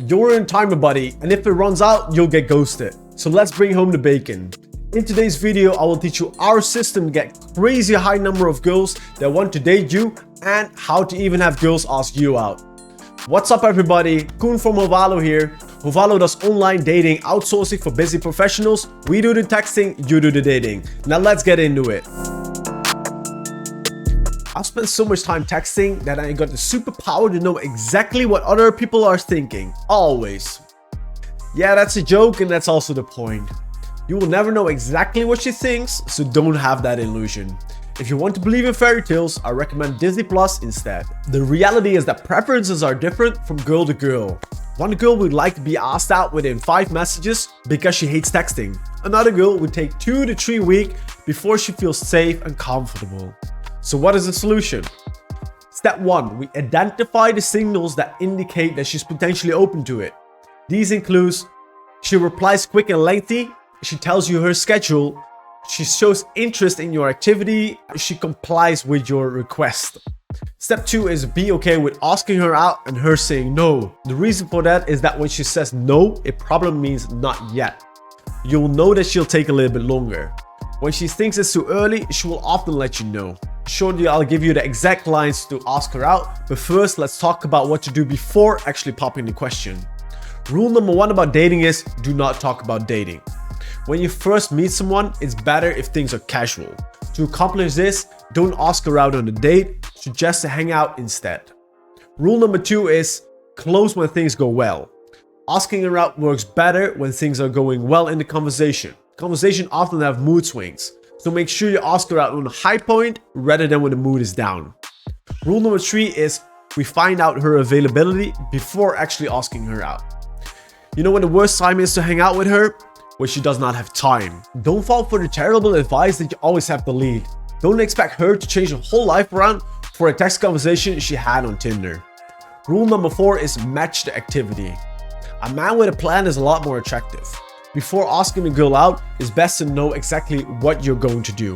You're in timer, buddy, and if it runs out, you'll get ghosted. So let's bring home the bacon. In today's video, I will teach you our system to get crazy high number of girls that want to date you and how to even have girls ask you out. What's up everybody, Koen from Hovalo here. Hovalo does online dating outsourcing for busy professionals. We do the texting, you do the dating. Now let's get into it. I've spent so much time texting that I got the superpower to know exactly what other people are thinking, always. Yeah, that's a joke and that's also the point. You will never know exactly what she thinks, so don't have that illusion. If you want to believe in fairy tales, I recommend Disney Plus instead. The reality is that preferences are different from girl to girl. One girl would like to be asked out within 5 messages because she hates texting. Another girl would take 2 to 3 weeks before she feels safe and comfortable. So what is the solution? Step 1. We identify the signals that indicate that she's potentially open to it. These include she replies quick and lengthy, she tells you her schedule, she shows interest in your activity, she complies with your request. Step 2 is be okay with asking her out and her saying no. The reason for that is that when she says no, it probably means not yet. You'll know that she'll take a little bit longer. When she thinks it's too early, she will often let you know. Shortly, I'll give you the exact lines to ask her out, but first let's talk about what to do before actually popping the question. Rule number 1 about dating is do not talk about dating. When you first meet someone, it's better if things are casual. To accomplish this, don't ask her out on a date, suggest to hang out instead. Rule number 2 is close when things go well. Asking her out works better when things are going well in the conversation. Conversations often have mood swings, so make sure you ask her out on a high point rather than when the mood is down. Rule number 3 is we find out her availability before actually asking her out. You know when the worst time is to hang out with her? When she does not have time. Don't fall for the terrible advice that you always have to lead. Don't expect her to change her whole life around for a text conversation she had on Tinder. Rule number 4 is match the activity. A man with a plan is a lot more attractive. Before asking a girl out, it's best to know exactly what you're going to do.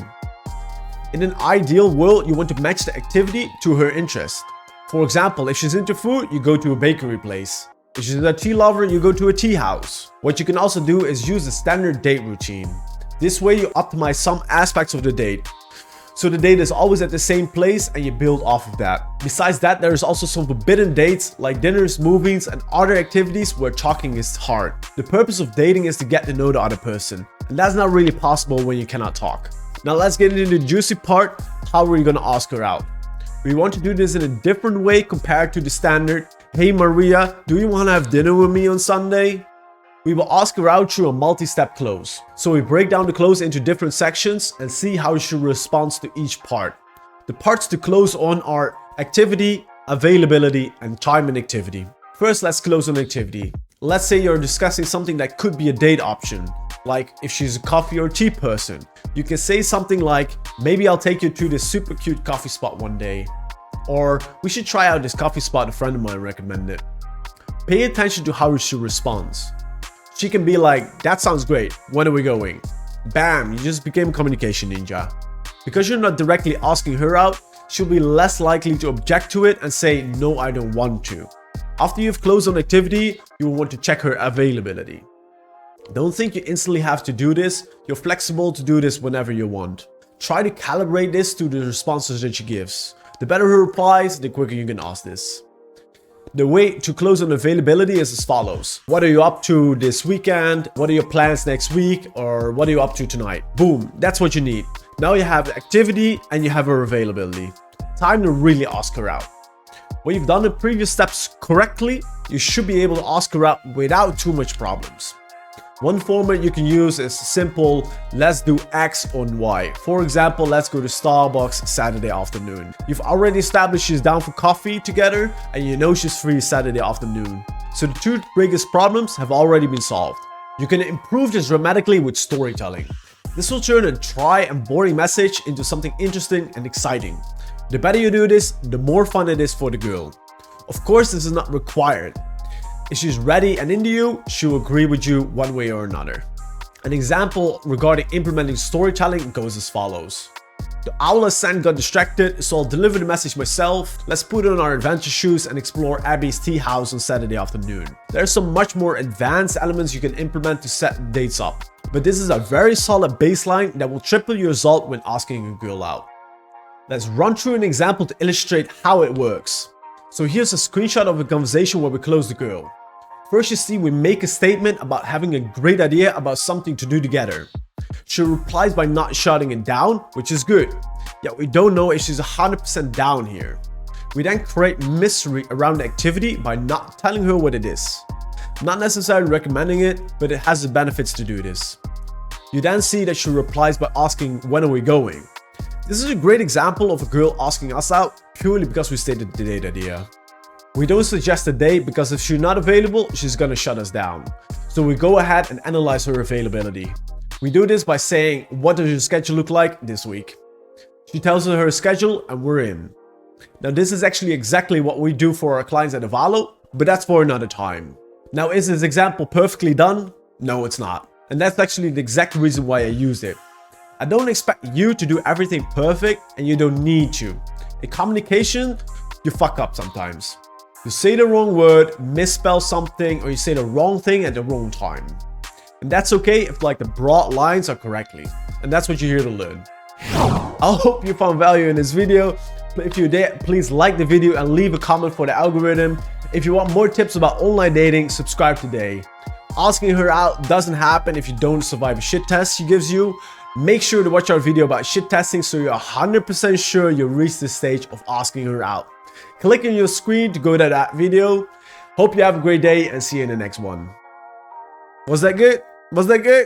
In an ideal world, you want to match the activity to her interest. For example, if she's into food, you go to a bakery place. If she's a tea lover, you go to a tea house. What you can also do is use the standard date routine. This way you optimize some aspects of the date. So the date is always at the same place and you build off of that. Besides that, there is also some forbidden dates like dinners, movies and other activities where talking is hard. The purpose of dating is to get to know the other person. And that's not really possible when you cannot talk. Now let's get into the juicy part. How are you going to ask her out? We want to do this in a different way compared to the standard "Hey Maria, do you want to have dinner with me on Sunday?" We will ask her out through a multi-step close. So we break down the close into different sections and see how she responds to each part. The parts to close on are activity, availability, and time and activity. First, let's close on activity. Let's say you're discussing something that could be a date option, like if she's a coffee or tea person. You can say something like, maybe I'll take you to this super cute coffee spot one day. Or we should try out this coffee spot a friend of mine recommended. Pay attention to how she responds. She can be like, that sounds great, when are we going? Bam, you just became a communication ninja. Because you're not directly asking her out, she'll be less likely to object to it and say, no, I don't want to. After you've closed on activity, you will want to check her availability. Don't think you instantly have to do this, you're flexible to do this whenever you want. Try to calibrate this to the responses that she gives. The better her replies, the quicker you can ask this. The way to close on availability is as follows. What are you up to this weekend? What are your plans next week? Or what are you up to tonight? Boom, that's what you need. Now you have the activity and you have her availability. Time to really ask her out. When you've done the previous steps correctly, you should be able to ask her out without too much problems. One format you can use is simple, let's do X on Y. For example, let's go to Starbucks Saturday afternoon. You've already established she's down for coffee together and you know she's free Saturday afternoon. So the 2 biggest problems have already been solved. You can improve this dramatically with storytelling. This will turn a dry and boring message into something interesting and exciting. The better you do this, the more fun it is for the girl. Of course, this is not required. If she's ready and into you, she'll agree with you one way or another. An example regarding implementing storytelling goes as follows. The owl ascent got distracted, so I'll deliver the message myself. Let's put on our adventure shoes and explore Abby's tea house on Saturday afternoon. There are some much more advanced elements you can implement to set dates up, but this is a very solid baseline that will triple your result when asking a girl out. Let's run through an example to illustrate how it works. So here's a screenshot of a conversation where we close the girl. First, you see we make a statement about having a great idea about something to do together. She replies by not shutting it down, which is good. Yet we don't know if she's 100% down here. We then create mystery around the activity by not telling her what it is. Not necessarily recommending it, but it has the benefits to do this. You then see that she replies by asking, when are we going? This is a great example of a girl asking us out purely because we stated the date idea. We don't suggest a date because if she's not available, she's gonna shut us down. So we go ahead and analyze her availability. We do this by saying, what does your schedule look like this week? She tells us her schedule and we're in. Now this is actually exactly what we do for our clients at Avalo, but that's for another time. Now is this example perfectly done? No, it's not. And that's actually the exact reason why I used it. I don't expect you to do everything perfect and you don't need to. In communication, you fuck up sometimes. You say the wrong word, misspell something, or you say the wrong thing at the wrong time. And that's okay if like the broad lines are correctly. And that's what you're here to learn. I hope you found value in this video. If you did, please like the video and leave a comment for the algorithm. If you want more tips about online dating, subscribe today. Asking her out doesn't happen if you don't survive a shit test she gives you. Make sure to watch our video about shit testing so you're 100% sure you'll reach the stage of asking her out. Click on your screen to go to that video. Hope you have a great day and see you in the next one. Was that good? Was that good?